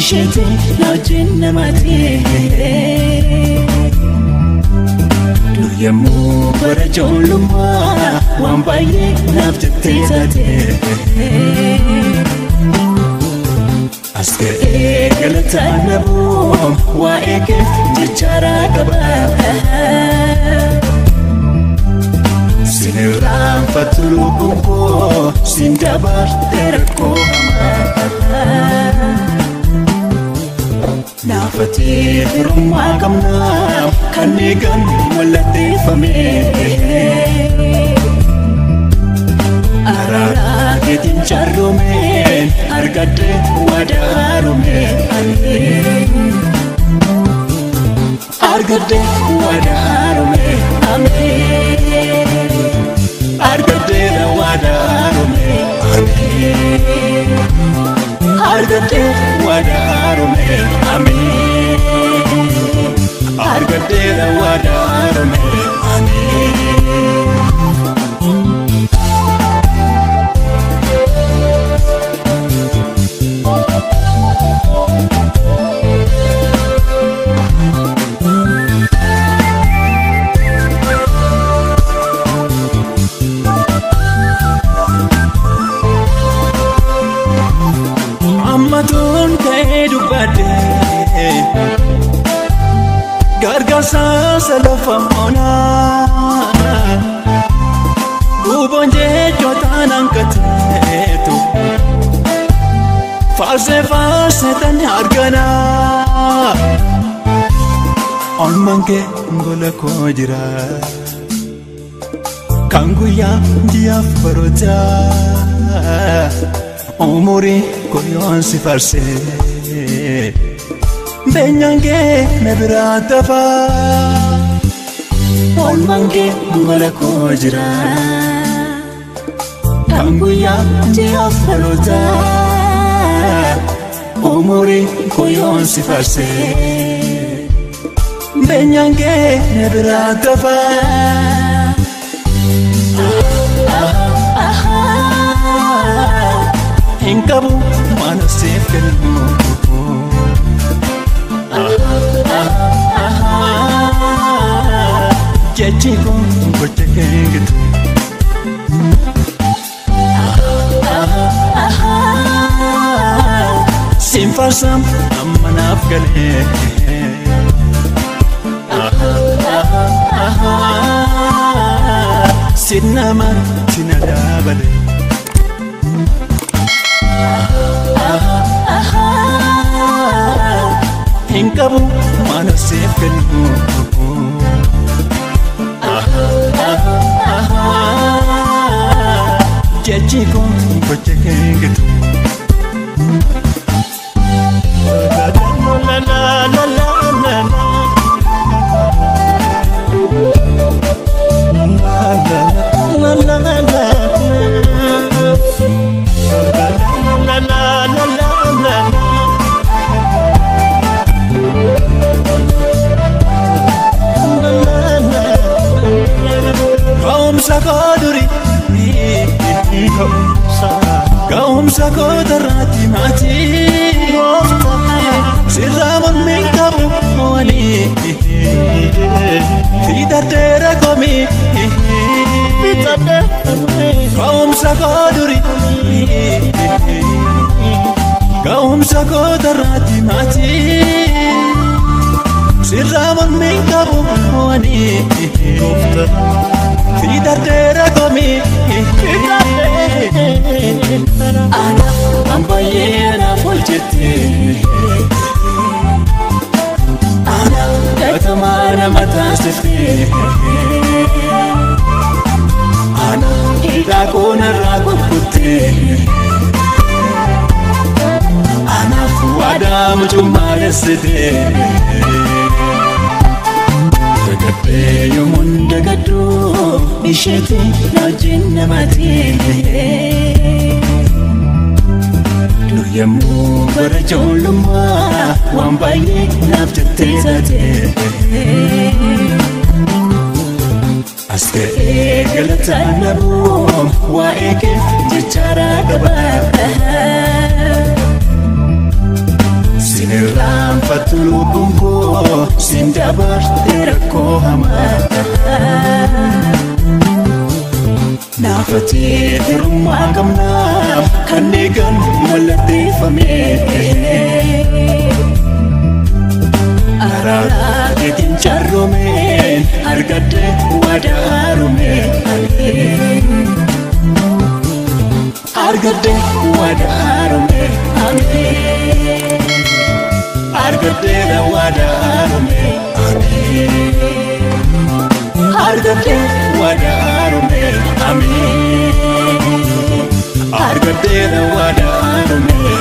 isheti najinna mati Duyemu barajoluma wambaye naftetezate Aske galatanabu wa eke jichara kaba Sineram fatulu kumpo sindabar terko Nafati rumma kamna kanigan walati fame Arara ketin charume argade wadarume Argade wadarume Argade wadarume Argade wadarume Argade wadarume Ammatun kaidu bade Gargasa salafamona Gubonje jotan ankatetu Farse tan argana Onmanke ngola kojira Kanguya dia farota Omori koyon si farse Benyange nebirata fa Olmange ngola kojira Kanguya dia farota Omori koyon si farse Benyange nebirata fa Inkabu manasif kenu Jechiko bertekengitu Simfasam amanaf gale Sinama sinadabale Inkabu manasif kenu Jechiko bertekengitu La la la la la la la la la Sakoduri Gaum sakodarati mati Sirramun min kabu wali Tidadera komi Gaum sakoduri Gaum sakodarati mati Sirramun min kabu wali Tidadera komi Ana ambayena folchete Ana katamana matasifte Ana idakona rakutte Ana fuada mujumaresete Dagate yomun dagadu isheti najinna mati Duyemu barajoluma wambaye naftetezate Aske galatanabu wa eke jichara kaba Abati firummaa qabna kan eegan mallatteeffame Araara keetiin charroomeen argadde waadaa haaromee Argadde waadaa haaromee Argadde waadaa haaromee Argadde waadaa haaromee Argadde waadaa haaromee